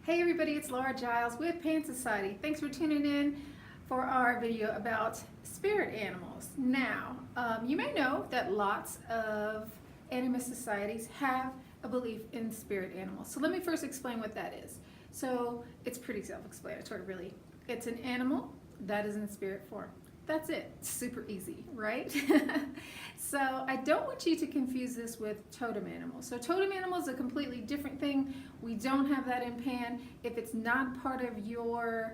Hey everybody, it's Laura Giles with Pan Society. Thanks for tuning in for our video about spirit animals. Now, you may know that lots of animist societies have a belief in spirit animals. So let me first explain what that is. So it's pretty self-explanatory, really. It's an animal that is in spirit form. That's it. Super easy, right? So I don't want you to confuse this with totem animals. So totem animals is a completely different thing. We don't have that in Pan. If it's not part of your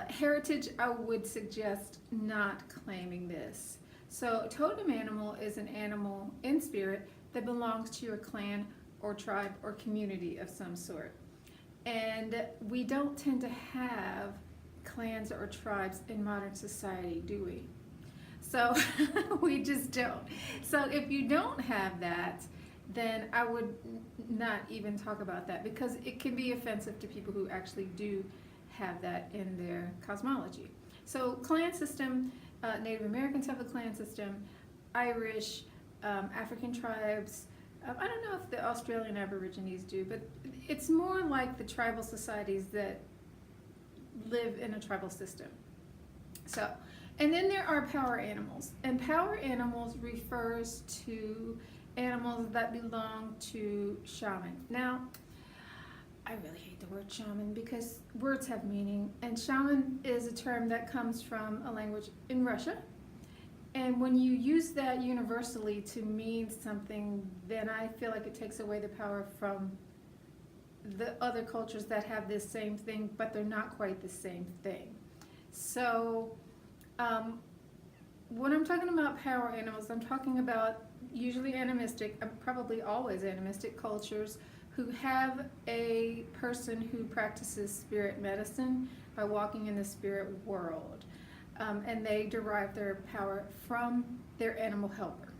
heritage, I would suggest not claiming this. So totem animal is an animal in spirit that belongs to your clan or tribe or community of some sort. And we don't tend to have clans or tribes in modern society, do we? So we just don't. So if you don't have that, then I would not even talk about that because it can be offensive to people who actually do have that in their cosmology. So clan system, Native Americans have a clan system, Irish, African tribes, I don't know if the Australian Aborigines do, but it's more like the tribal societies that live in a tribal system. So, and then there are power animals, and power animals refers to animals that belong to shaman. Now, I really hate the word shaman because words have meaning, and shaman is a term that comes from a language in Russia. And when you use that universally to mean something, then I feel like it takes away the power from the other cultures that have this same thing, but they're not quite the same thing. So when I'm talking about power animals, I'm talking about usually animistic, probably always animistic cultures who have a person who practices spirit medicine by walking in the spirit world. And they derive their power from their animal helper.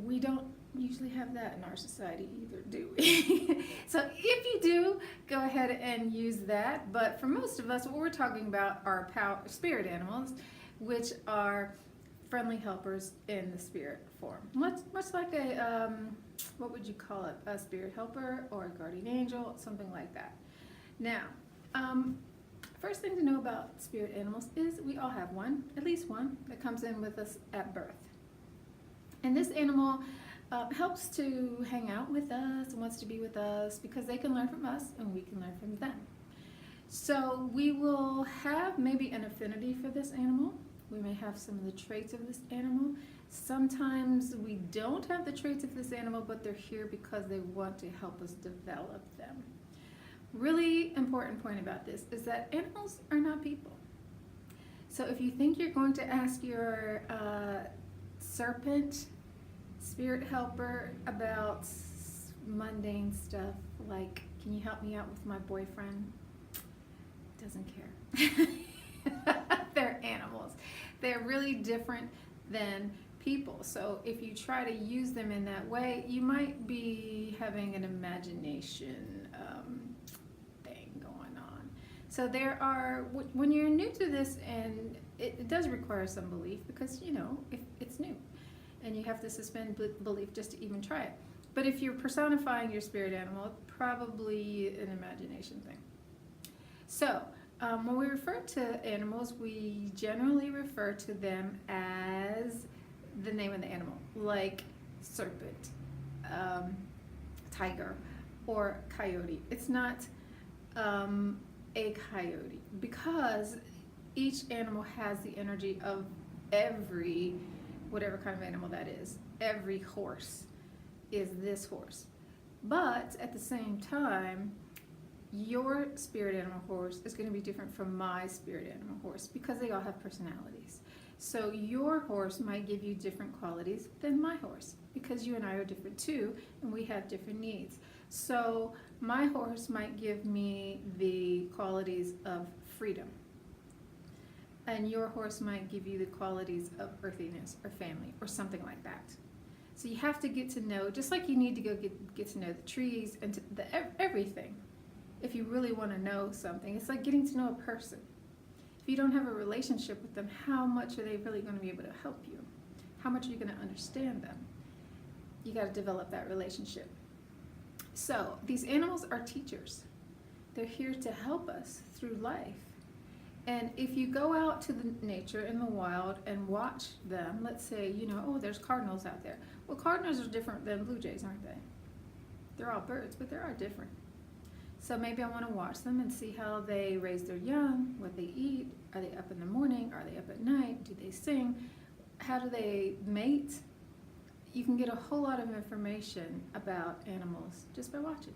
We don't usually have that in our society either, do we? So if you do, go ahead and use that. But for most of us, what we're talking about are spirit animals, which are friendly helpers in the spirit form. Much like a, what would you call it? A spirit helper or a guardian angel, something like that. Now, first thing to know about spirit animals is we all have one, at least one, that comes in with us at birth. And this animal helps to hang out with us and wants to be with us because they can learn from us and we can learn from them. So we will have maybe an affinity for this animal. We may have some of the traits of this animal. Sometimes we don't have the traits of this animal, but they're here because they want to help us develop them. Really important point about this is that animals are not people. So if you think you're going to ask your serpent spirit helper about mundane stuff like, can you help me out with my boyfriend? Doesn't care. They're animals. They're really different than people. So if you try to use them in that way, you might be having an imagination thing going on. So there are, when you're new to this, and it does require some belief because, you know, if it's new and you have to suspend belief just to even try it. But if you're personifying your spirit animal, it's probably an imagination thing. So when we refer to animals, we generally refer to them as the name of the animal, like serpent, tiger, or coyote. It's not a coyote because each animal has the energy of every, whatever kind of animal that is. Every horse is this horse. But at the same time, your spirit animal horse is going to be different from my spirit animal horse because they all have personalities. So your horse might give you different qualities than my horse because you and I are different too, and we have different needs. So my horse might give me the qualities of freedom, and your horse might give you the qualities of earthiness or family or something like that. So you have to get to know, just like you need to go get to know the trees and everything. If you really want to know something, it's like getting to know a person. If you don't have a relationship with them, how much are they really going to be able to help you? How much are you going to understand them? You got to develop that relationship. So these animals are teachers. They're here to help us through life. And if you go out to the nature in the wild and watch them, let's say, oh, there's cardinals out there. Well, cardinals are different than blue jays, aren't they? They're all birds, but they are different. So maybe I want to watch them and see how they raise their young, what they eat. Are they up in the morning? Are they up at night? Do they sing? How do they mate? You can get a whole lot of information about animals just by watching.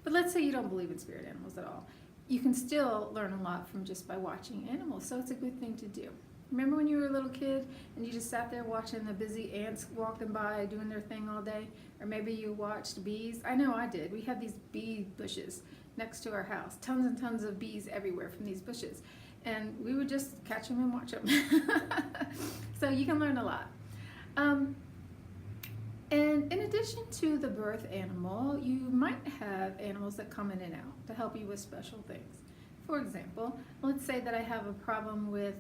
But let's say you don't believe in spirit animals at all. You can still learn a lot from just by watching animals, so it's a good thing to do. Remember when you were a little kid and you just sat there watching the busy ants walking by doing their thing all day? Or maybe you watched bees. I know I did. We have these bee bushes next to our house. Tons and tons of bees everywhere from these bushes. And we would just catch them and watch them. So you can learn a lot. And in addition to the birth animal, you might have animals that come in and out to help you with special things. For example, let's say that I have a problem with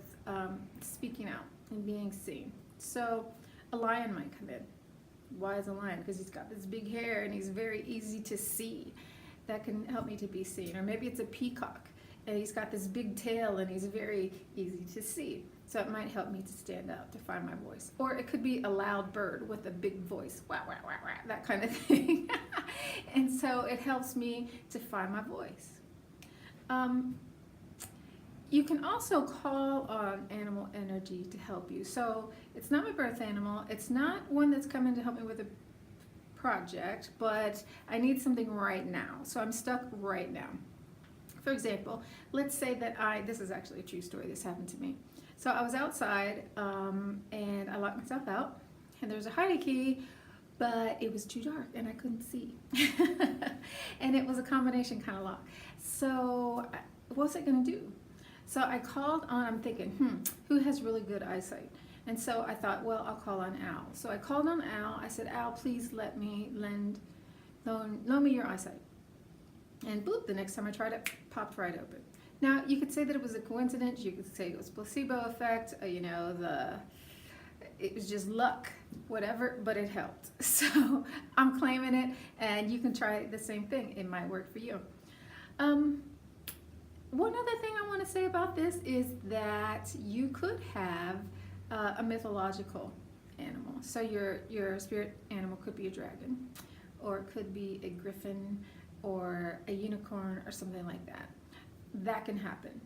speaking out and being seen. So a lion might come in. Why is a lion? Because he's got this big hair and he's very easy to see. That can help me to be seen. Or maybe it's a peacock and he's got this big tail and he's very easy to see. So it might help me to stand up, to find my voice. Or it could be a loud bird with a big voice, wah, wah, wah, wah, that kind of thing. And so it helps me to find my voice. You can also call on animal energy to help you. So it's not my birth animal. It's not one that's coming to help me with a project, but I need something right now. So I'm stuck right now. For example, let's say that this is actually a true story. This happened to me. So I was outside and I locked myself out and there was a hidey key, but it was too dark and I couldn't see. And it was a combination kind of lock. So what's it going to do? So I called on, I'm thinking, who has really good eyesight? And so I thought, well, I'll call on Al. So I called on Al. I said, Al, please let me loan me your eyesight. And boop, the next time I tried it, popped right open. Now, you could say that it was a coincidence. You could say it was placebo effect. It was just luck, whatever, but it helped. So I'm claiming it, and you can try the same thing. It might work for you. One other thing I want to say about this is that you could have a mythological animal. So your spirit animal could be a dragon, or it could be a griffin, or a unicorn, or something like that. That can happen.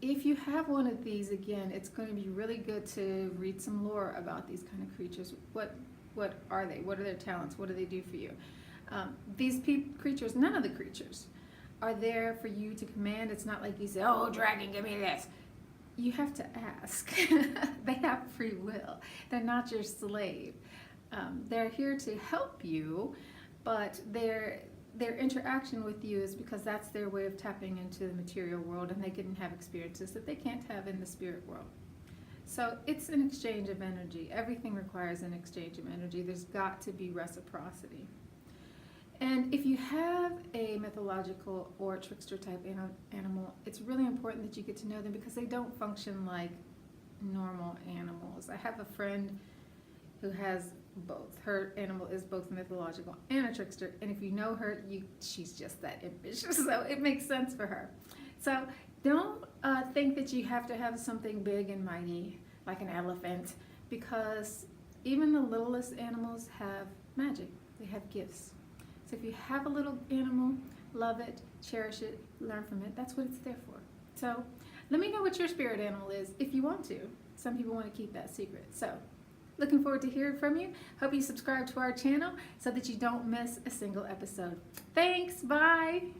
If you have one of these, again, it's going to be really good to read some lore about these kind of creatures. What are they? What are their talents? What do they do for you? These creatures, none of the creatures are there for you to command. It's not like you say, oh, dragon, give me this. You have to ask. They have free will. They're not your slave. They're here to help you, but their interaction with you is because that's their way of tapping into the material world, and they can have experiences that they can't have in the spirit world. So it's an exchange of energy. Everything requires an exchange of energy. There's got to be reciprocity. And if you have a mythological or trickster type animal, it's really important that you get to know them because they don't function like normal animals. I have a friend who has both. Her animal is both mythological and a trickster, and if you know her, she's just that ambitious, so it makes sense for her. So don't think that you have to have something big and mighty like an elephant, because even the littlest animals have magic. They have gifts. So if you have a little animal, love it, cherish it, learn from it. That's what it's there for. So let me know what your spirit animal is if you want to. Some people want to keep that secret. So looking forward to hearing from you. Hope you subscribe to our channel so that you don't miss a single episode. Thanks. Bye.